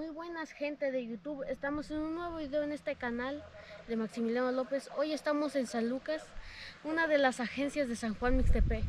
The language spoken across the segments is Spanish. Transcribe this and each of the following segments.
Muy buenas, gente de YouTube. Estamos en un nuevo video en este canal de Maximiliano López. Hoy estamos en San Lucas, una de las agencias de San Juan Mixtepec.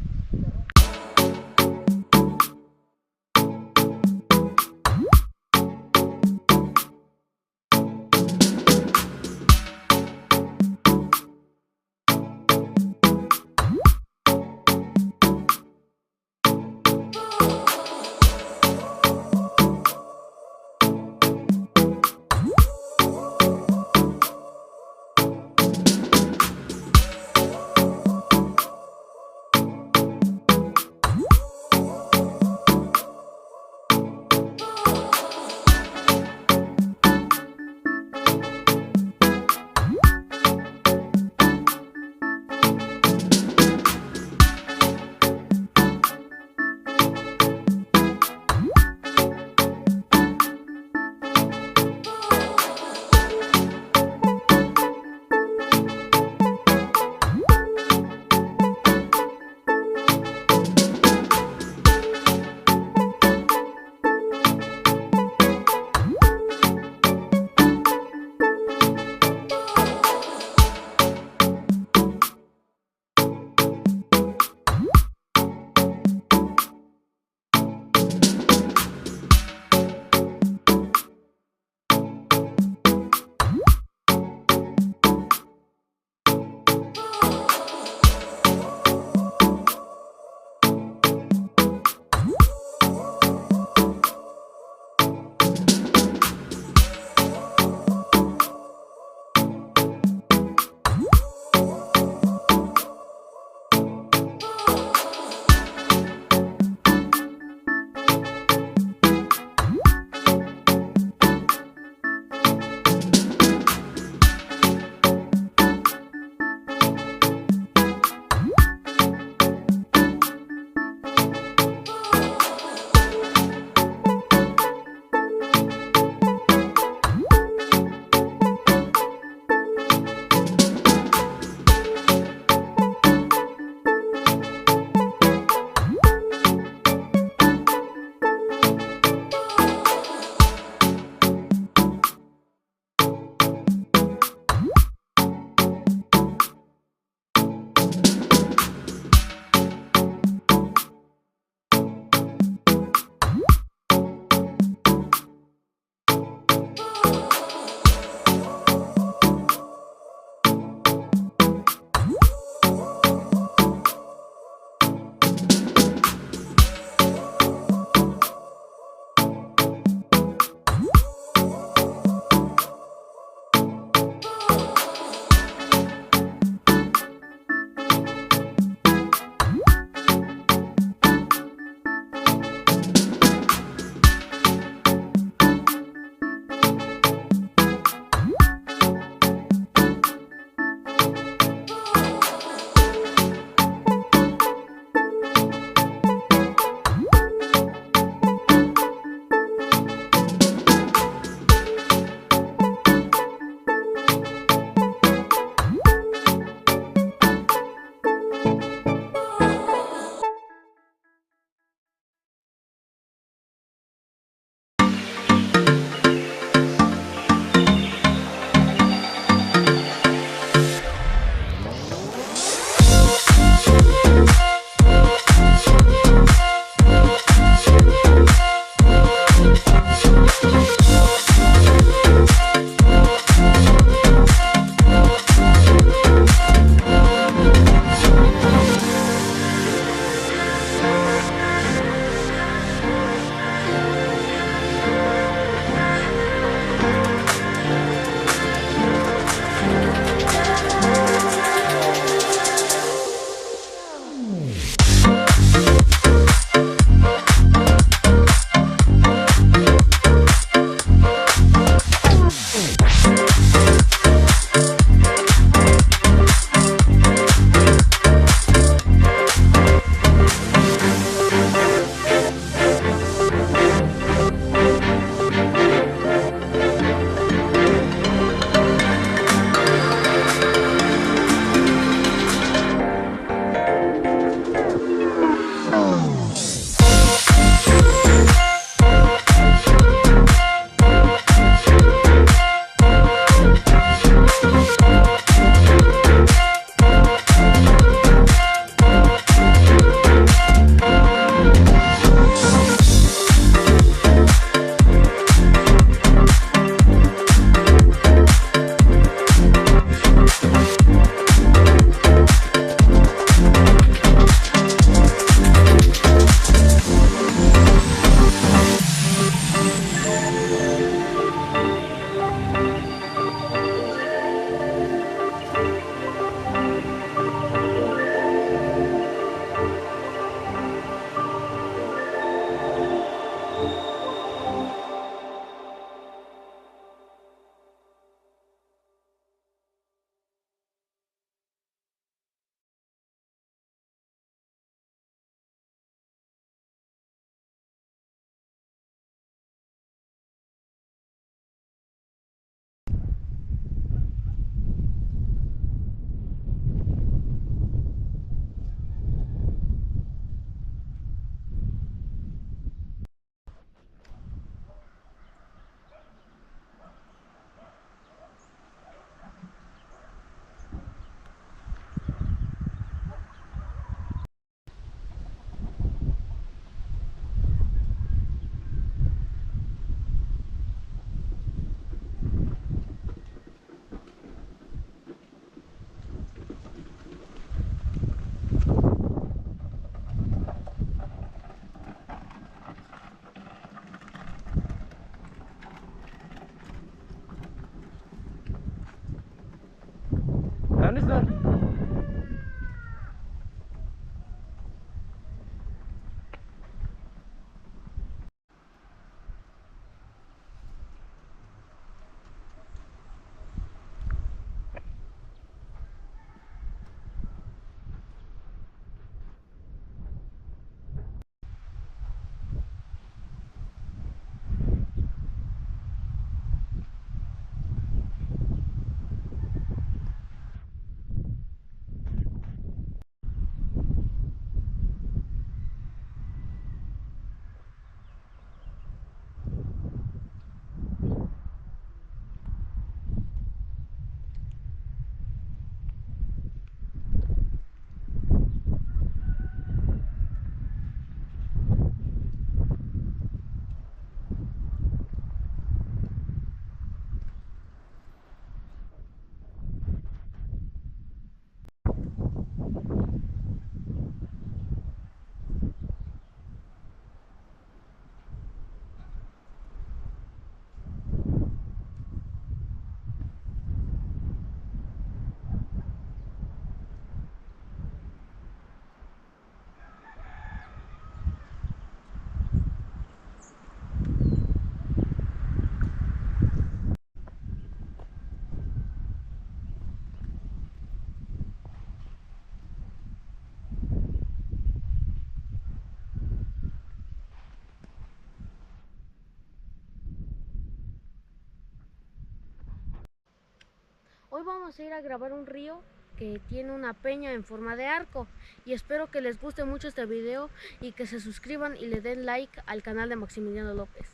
Hoy vamos a ir a grabar un río que tiene una peña en forma de arco y espero que les guste mucho este video y que se suscriban y le den like al canal de Maximiliano López.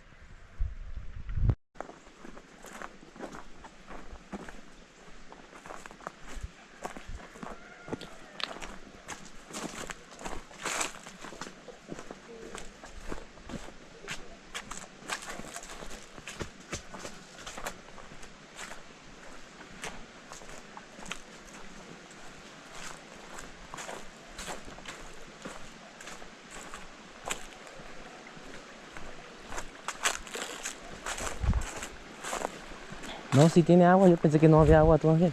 No, sí tiene agua, yo pensé que no había agua, tú Ángel.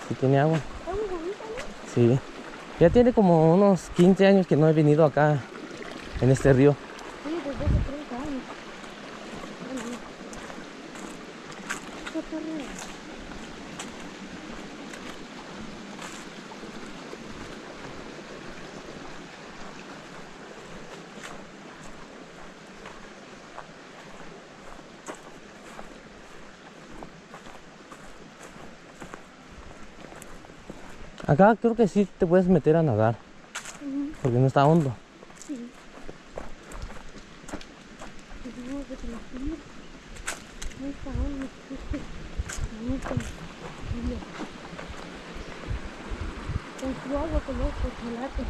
Sí tiene agua. Está muy bonito, ¿no? Sí. Ya tiene como unos 15 años que no he venido acá en este río. Sí, desde hace 30 años. Qué perro. Acá creo que sí te puedes meter a nadar, porque no está hondo. Sí. Tenemos que transferir. No está hondo. No está frío. Con su agua color chocolate.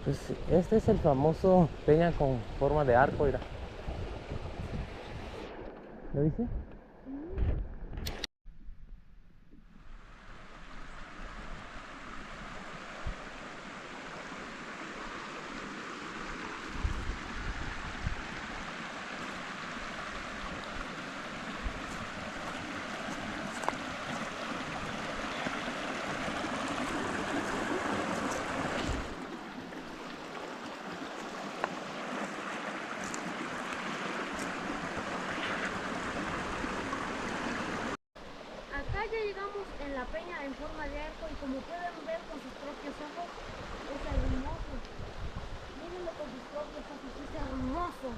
Pues este es el famoso peña con forma de arco, mira. ¿Lo viste? Acá ya llegamos en la peña en forma de arco y como pueden ver con sus propios ojos, es hermoso. Mírenlo con sus propios ojos, es hermoso.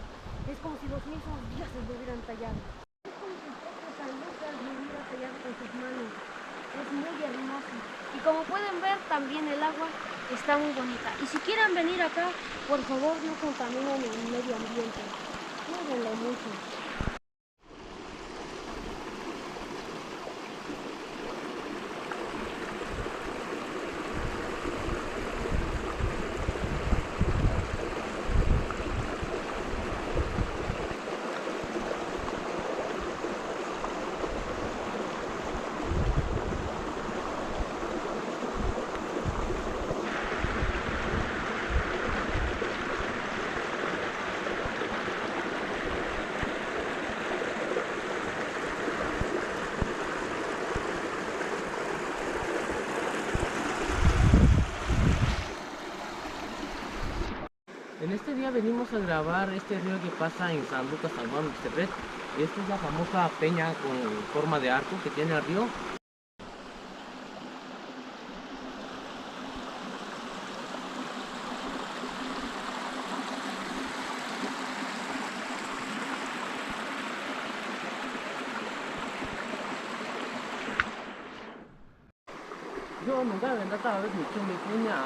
Es como si los mismos dioses lo hubieran tallado. Es como si sus propios alucas lo hubieran tallado con sus manos. Es muy hermoso. Y como pueden ver, también el agua está muy bonita. Y si quieren venir acá, por favor no contaminen el medio ambiente. Cuídenlo mucho. En este día venimos a grabar este río que pasa en San Lucas, San Juan de Cepret. Esta es la famosa peña con forma de arco que tiene el río. Yo nunca he visto a veces mucho mi peña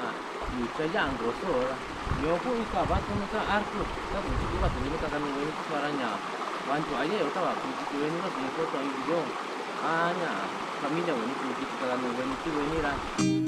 y se llama grosora. Yo fui a acabar con esta arco. Está con chico va a tener que sacar mi buen araña. Cuando ayer yo estaba con chico venir a mi foto y yo. Ah, ya. Familia bonita, mi chico, mi buen chico venir a.